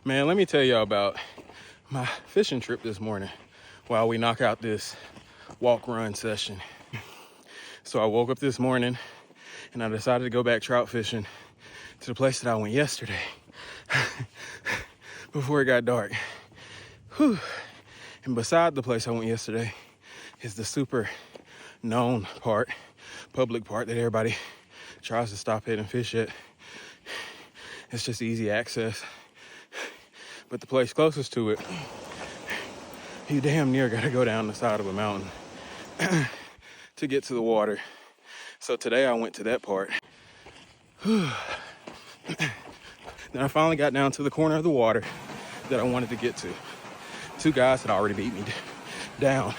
Man, let me tell y'all about my fishing trip this morning while we knock out this walk-run session. So I woke up this morning and I decided to go back trout fishing to the place that I went yesterday before it got dark. Whew. And beside the place I went yesterday is the super known part, public part that everybody tries to stop at and fish at. It's just easy access. But the place closest to it, you damn near gotta go down the side of a mountain to get to the water. So today I went to that part. Then I finally got down to the corner of the water that I wanted to get to. Two guys had already beat me down,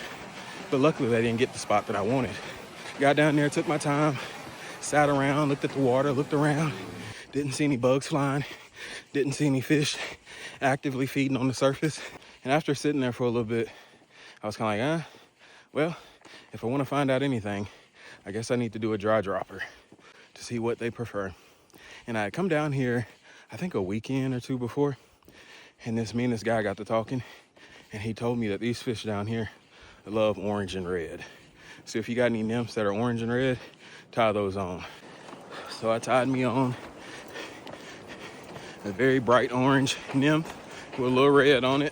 but luckily they didn't get the spot that I wanted. Got down there, took my time, sat around, looked at the water, looked around, didn't see any bugs flying, didn't see any fish actively feeding on the surface. And after sitting there for a little bit, I was kind of like, well, if I want to find out anything, I guess I need to do a dry dropper to see what they prefer. And I had come down here, I think a weekend or two before, and this guy got to talking, and he told me that these fish down here love orange and red. So if you got any nymphs that are orange and red, tie those on. So I tied me on a very bright orange nymph with a little red on it.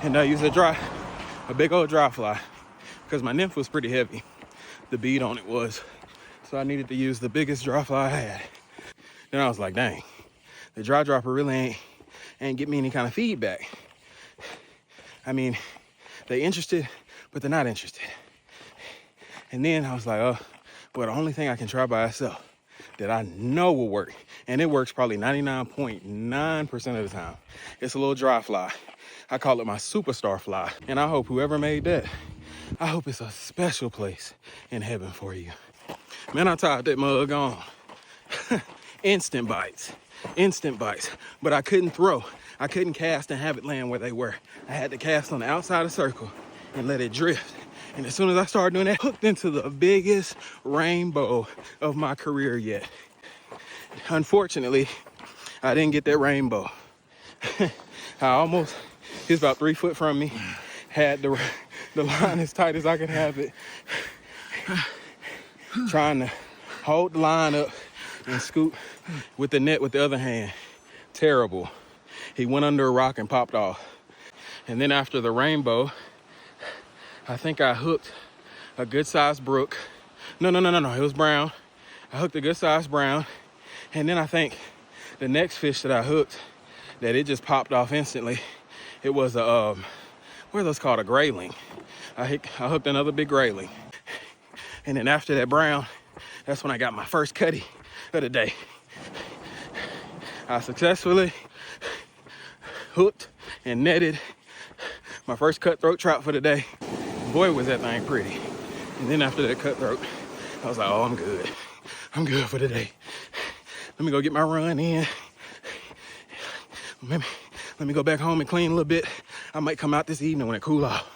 And I used a big old dry fly, because my nymph was pretty heavy. The bead on it was. So I needed to use the biggest dry fly I had. Then I was like, dang, the dry dropper really ain't get me any kind of feedback. I mean, they interested, but they're not interested. And then I was like, well, the only thing I can try by itself that I know will work, and it works probably 99.9% of the time, it's a little dry fly. I call it my superstar fly. And I hope whoever made that, I hope it's a special place in heaven for you. Man, I tied that mug on. Instant bites. But I couldn't throw. I couldn't cast and have it land where they were. I had to cast on the outside of the circle and let it drift. And as soon as I started doing that, hooked into the biggest rainbow of my career yet. Unfortunately, I didn't get that rainbow. He was about 3 foot from me, had the line as tight as I could have it, trying to hold the line up and scoop with the net with the other hand. Terrible. He went under a rock and popped off. And then after the rainbow, I think I hooked a good-sized brook. No, it was brown. I hooked a good-sized brown. And then I think the next fish that I hooked, that it just popped off instantly, it was a, what are those called, a grayling. I hooked another big grayling. And then after that brown, that's when I got my first cutty of the day. I successfully hooked and netted my first cutthroat trout for the day. Boy, was that thing pretty. And then after that cutthroat, I was like, oh, I'm good. I'm good for the day. Let me go get my run in. Maybe let me go back home and clean a little bit. I might come out this evening when it cool off.